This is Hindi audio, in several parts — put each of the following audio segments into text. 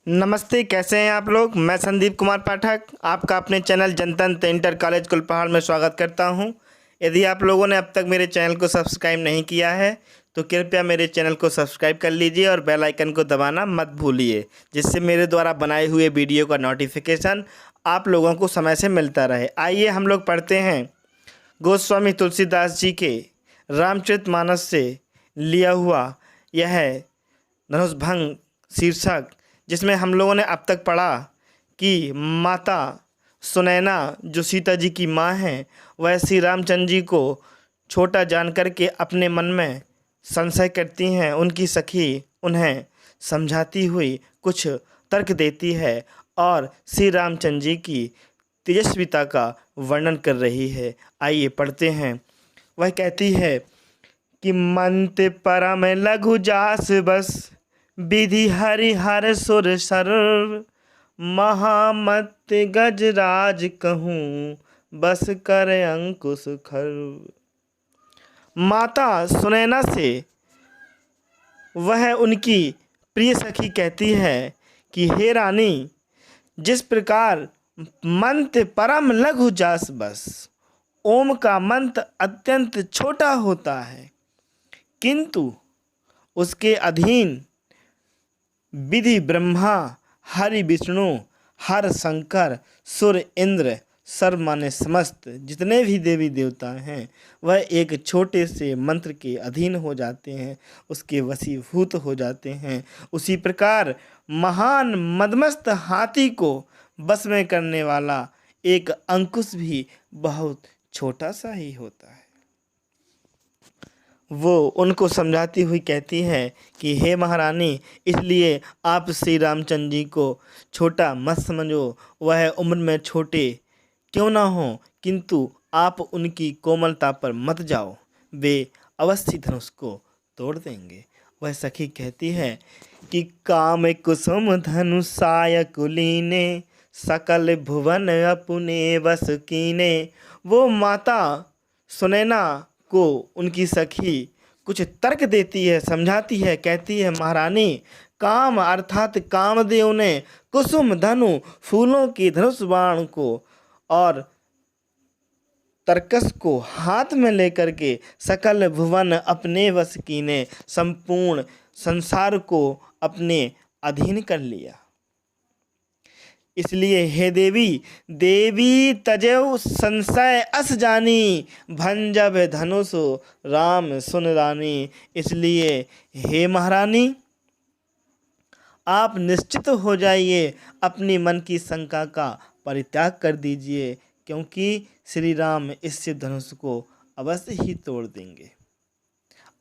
नमस्ते, कैसे हैं आप लोग। मैं संदीप कुमार पाठक आपका अपने चैनल जनतंत्र इंटर कॉलेज कुलपहाड़ में स्वागत करता हूं। यदि आप लोगों ने अब तक मेरे चैनल को सब्सक्राइब नहीं किया है तो कृपया मेरे चैनल को सब्सक्राइब कर लीजिए और बेल आइकन को दबाना मत भूलिए, जिससे मेरे द्वारा बनाए हुए वीडियो का नोटिफिकेशन आप लोगों को समय से मिलता रहे। आइए हम लोग पढ़ते हैं गोस्वामी तुलसीदास जी के रामचरितमानस से लिया हुआ यह धनुषभंग शीर्षक, जिसमें हम लोगों ने अब तक पढ़ा कि माता सुनैना जो सीता जी की माँ हैं, वह श्री रामचंद्र जी को छोटा जान करके अपने मन में संशय करती हैं। उनकी सखी उन्हें समझाती हुई कुछ तर्क देती है और श्री रामचंद्र जी की तेजस्विता का वर्णन कर रही है। आइए पढ़ते हैं। वह कहती है कि मंत परम लघु जास बस, विधि हरिहर सुर सर्व, महामत गजराज कहूँ बस कर अंकुश खर्व। माता सुनैना से वह उनकी प्रिय सखी कहती है कि हे रानी, जिस प्रकार मंत्र परम लघु जास बस, ओम का मंत्र अत्यंत छोटा होता है किंतु उसके अधीन विधि ब्रह्मा, हरि विष्णु, हर शंकर, सुर इंद्र, सर्व माने समस्त जितने भी देवी देवता हैं वह एक छोटे से मंत्र के अधीन हो जाते हैं, उसके वशीभूत हो जाते हैं। उसी प्रकार महान मदमस्त हाथी को बस में करने वाला एक अंकुश भी बहुत छोटा सा ही होता है। वो उनको समझाती हुई कहती है कि हे महारानी, इसलिए आप श्री रामचंद्र जी को छोटा मत समझो। वह उम्र में छोटे क्यों ना हो किंतु आप उनकी कोमलता पर मत जाओ, वे अवश्य धनुष को तोड़ देंगे। वह सखी कहती है कि काम कुसुम धनुषाय कुलीने, सकल भुवन अपने वश कीने। वो माता सुनैना को उनकी सखी कुछ तर्क देती है, समझाती है, कहती है महारानी, काम अर्थात कामदेव ने कुसुम धनु फूलों की धनुष बाण को और तरकस को हाथ में लेकर के सकल भुवन अपने वश कीने, संपूर्ण संसार को अपने अधीन कर लिया। इसलिए हे देवी, देवी तजेऊ संशय अस जानी, भंजब धनुष राम सुन रानी। इसलिए हे महारानी, आप निश्चित हो जाइए, अपनी मन की शंका का परित्याग कर दीजिए, क्योंकि श्री राम इस शिव धनुष को अवश्य ही तोड़ देंगे।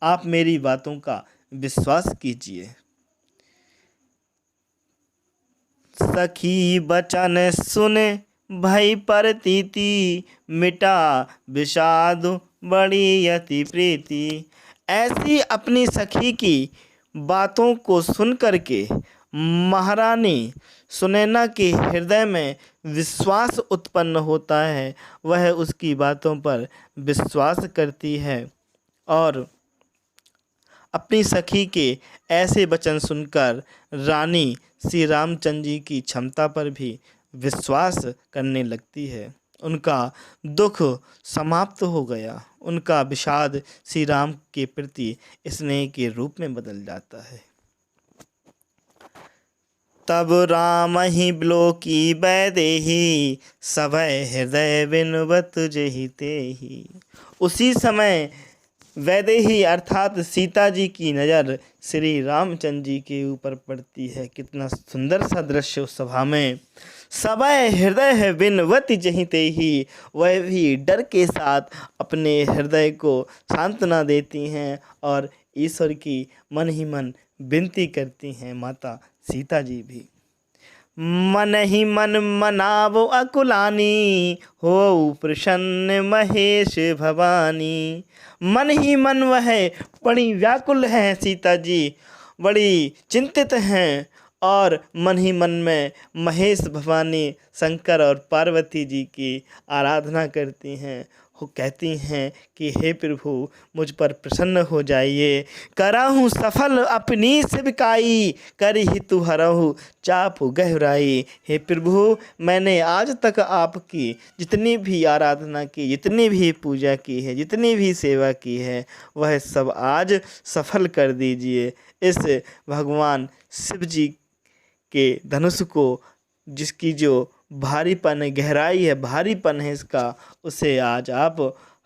आप मेरी बातों का विश्वास कीजिए। सखी बचन सुने भई परतीति, मिटा विषाद बड़ी यति प्रीति। ऐसी अपनी सखी की बातों को सुन करके महारानी सुनैना के हृदय में विश्वास उत्पन्न होता है। वह उसकी बातों पर विश्वास करती है और अपनी सखी के ऐसे वचन सुनकर रानी श्री रामचंद्र जी की क्षमता पर भी विश्वास करने लगती है। उनका दुख समाप्त हो गया, उनका विषाद श्री राम के प्रति स्नेह के रूप में बदल जाता है। तब राम ही बिलोकी बैदेही, सभय हृदय बिनवत जेहि तेहि। उसी समय वैदेही अर्थात सीता जी की नज़र श्री रामचंद्र जी के ऊपर पड़ती है। कितना सुंदर सा दृश्य उस सभा में। सभय हृदय है बिनवती जहीं तेहि, वह भी डर के साथ अपने हृदय को सांत्वना देती हैं और ईश्वर की मन ही मन विनती करती हैं। माता सीता जी भी मन ही मन मनावो अकुलानी, हो प्रसन्न महेश भवानी। मन ही मन वह बड़ी व्याकुल हैं, सीता जी बड़ी चिंतित हैं और मन ही मन में महेश भवानी शंकर और पार्वती जी की आराधना करती हैं। वो कहती हैं कि हे प्रभु मुझ पर प्रसन्न हो जाइए। कराहूँ सफल अपनी सेविकाई, करी ही तू हरहु चाप गहराई। हे प्रभु मैंने आज तक आपकी जितनी भी आराधना की, जितनी भी पूजा की है, जितनी भी सेवा की है, वह सब आज सफल कर दीजिए। इस भगवान शिव जी के धनुष को, जिसकी जो भारीपन है, गहराई है, भारीपन है इसका, उसे आज आप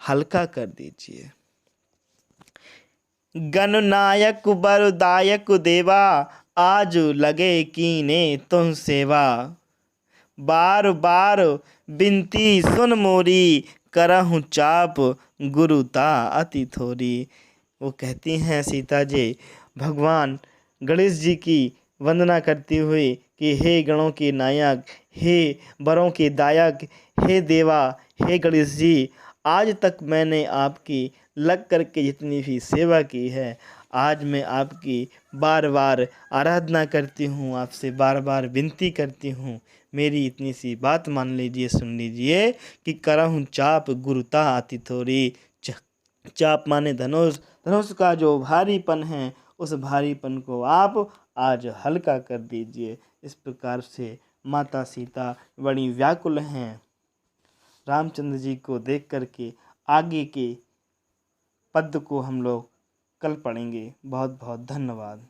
हल्का कर दीजिए। गणनायक वरदायक देवा, आज लगे कीने तुम सेवा। बार बार बिनती सुन मोरी, करहूँ चाप गुरुता अति थोरी। वो कहती हैं सीता जी भगवान गणेश जी की वंदना करती हुई कि हे गणों के नायक, हे वरों के दायक, हे देवा, हे गणेश जी, आज तक मैंने आपकी लग करके जितनी भी सेवा की है, आज मैं आपकी बार बार आराधना करती हूँ, आपसे बार बार विनती करती हूँ। मेरी इतनी सी बात मान लीजिए, सुन लीजिए कि करहूँ चाप गुरुता अति थोरी। चाप माने धनुष, धनुष का जो भारीपन है, उस भारीपन को आप आज हल्का कर दीजिए। इस प्रकार से माता सीता बड़ी व्याकुल हैं रामचंद्र जी को देख करके। आगे के पद को हम लोग कल पढ़ेंगे। बहुत बहुत धन्यवाद।